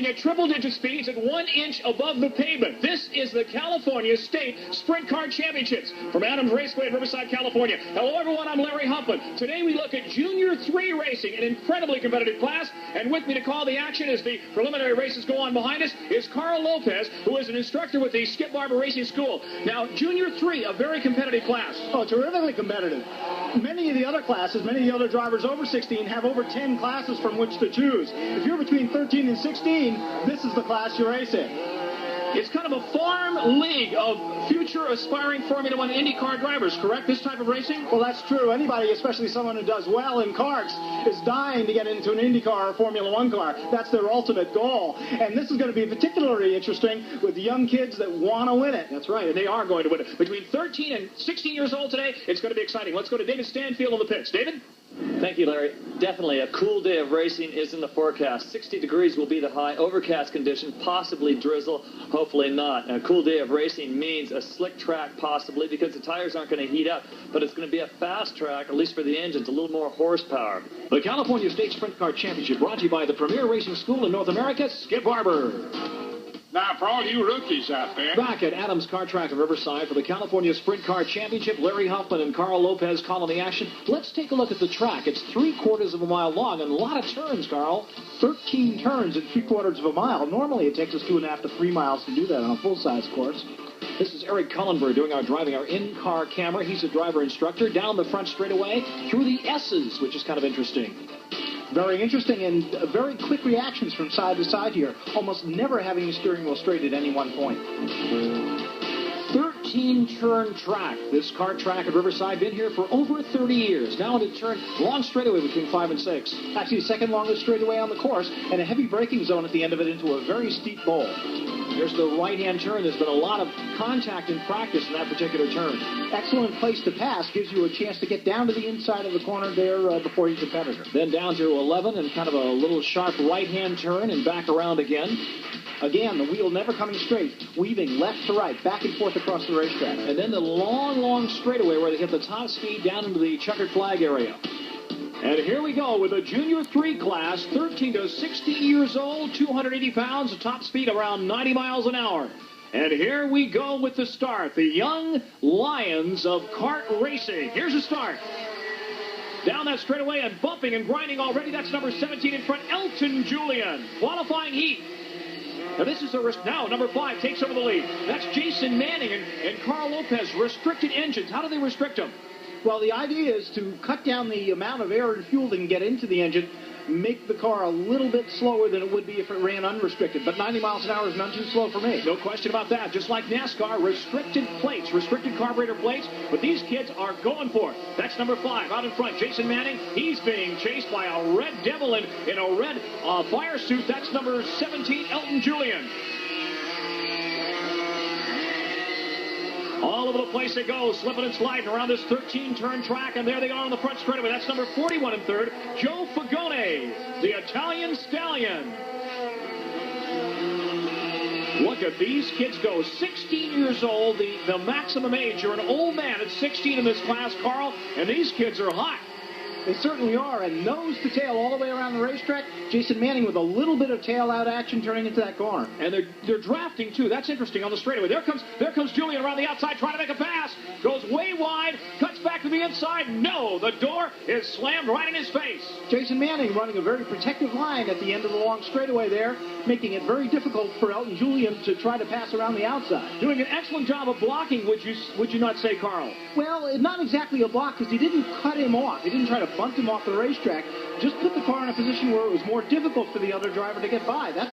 racing at triple-digit speeds at 1 inch above the pavement. This is the California State Sprint Kart Championships from Adams Raceway in Riverside, California. Hello, everyone. I'm Larry Huffman. Today we look at Junior 3 racing, an incredibly competitive class. And with me to call the action as the preliminary races go on behind us is Carl Lopez, who is an instructor with the Skip Barber Racing School. Now, Junior 3, a very competitive class. Oh, terrifically competitive. Many of the other classes, many of the other drivers over 16 have over 10 classes from which to choose. If you're between 13 and 16, this is the class you race in. It's kind of a farm league of future aspiring Formula One IndyCar drivers, correct, this type of racing? Well, that's true. Anybody, especially someone who does well in karts, is dying to get into an IndyCar or Formula One car. That's their ultimate goal. And this is going to be particularly interesting with young kids that want to win it. That's right, and they are going to win it. Between 13 and 16 years old today, it's going to be exciting. Let's go to David Stanfield on the pits. David? Thank you, Larry. Definitely a cool day of racing is in the forecast. 60 degrees will be the high, overcast condition, possibly drizzle, hopefully not. And a cool day of racing means a slick track possibly because the tires aren't going to heat up, but it's going to be a fast track, at least for the engines, a little more horsepower. The California State Sprint Kart Championship brought to you by the premier racing school in North America, Skip Barber. Now, for all you rookies out there. Back at Adams Kart Track in Riverside for the California Sprint Kart Championship, Larry Huffman and Carl Lopez calling the action. Let's take a look at the track. It's 3/4 of a mile long and a lot of turns, Carl. 13 turns at 3/4 of a mile. Normally it takes us 2.5 to 3 miles to do that on a full-size course. This is Erik Kullenberg doing our driving, our in-car camera. He's a driver instructor down the front straightaway through the S's, which is kind of interesting. Very interesting and very quick reactions from side to side here, almost never having the steering wheel straight at any one point. 13-turn track. This kart track at Riverside, been here for over 30 years. Now into turn, long straightaway between 5 and 6. Actually, the second longest straightaway on the course, and a heavy braking zone at the end of it into a very steep bowl. There's the right-hand turn. There's been a lot of contact in practice in that particular turn. Excellent place to pass. Gives you a chance to get down to the inside of the corner there before your competitor. Then down to 11 and kind of a little sharp right-hand turn and back around again. Again, the wheel never coming straight, weaving left to right, back and forth across the racetrack. And then the long, long straightaway where they hit the top speed down into the checkered flag area. And here we go with the Junior 3 class, 13 to 16 years old, 280 pounds, top speed around 90 miles an hour. And here we go with the start, the young lions of kart racing. Here's the start. Down that straightaway and bumping and grinding already. That's number 17 in front, Elton Julian. Qualifying heat. Now this is a risk. Now number 5 takes over the lead. That's Jason Manning and Carl Lopez. Restricted engines. How do they restrict them? Well, the idea is to cut down the amount of air and fuel that can get into the engine, make the car a little bit slower than it would be if it ran unrestricted. But 90 miles an hour is none too slow for me. No question about that. Just like NASCAR, restricted plates, restricted carburetor plates. But these kids are going for it. That's number 5 out in front. Jason Manning, he's being chased by a red devil in a red fire suit. That's number 17, Elton Julian. All over the place they go, slipping and sliding around this 13-turn track, and there they are on the front straightaway. That's number 41 in third, Joe Fagone, the Italian stallion. Look at these kids go, 16 years old, the maximum age. You're an old man at 16 in this class, Carl, and these kids are hot. They certainly are, and nose to tail all the way around the racetrack. Jason Manning with a little bit of tail-out action turning into that corner. And they're drafting, too. That's interesting on the straightaway. There comes Julian around the outside trying to make a pass. Goes way wide, cuts back to the inside. No, the door is slammed right in his face. Jason Manning running a very protective line at the end of the long straightaway there, making it very difficult for Elton Julian to try to pass around the outside. Doing an excellent job of blocking, would you not say, Carl? Well, not exactly a block, because he didn't cut him off. He didn't try to bunt him off the racetrack. Just put the car in a position where it was more difficult for the other driver to get by. That's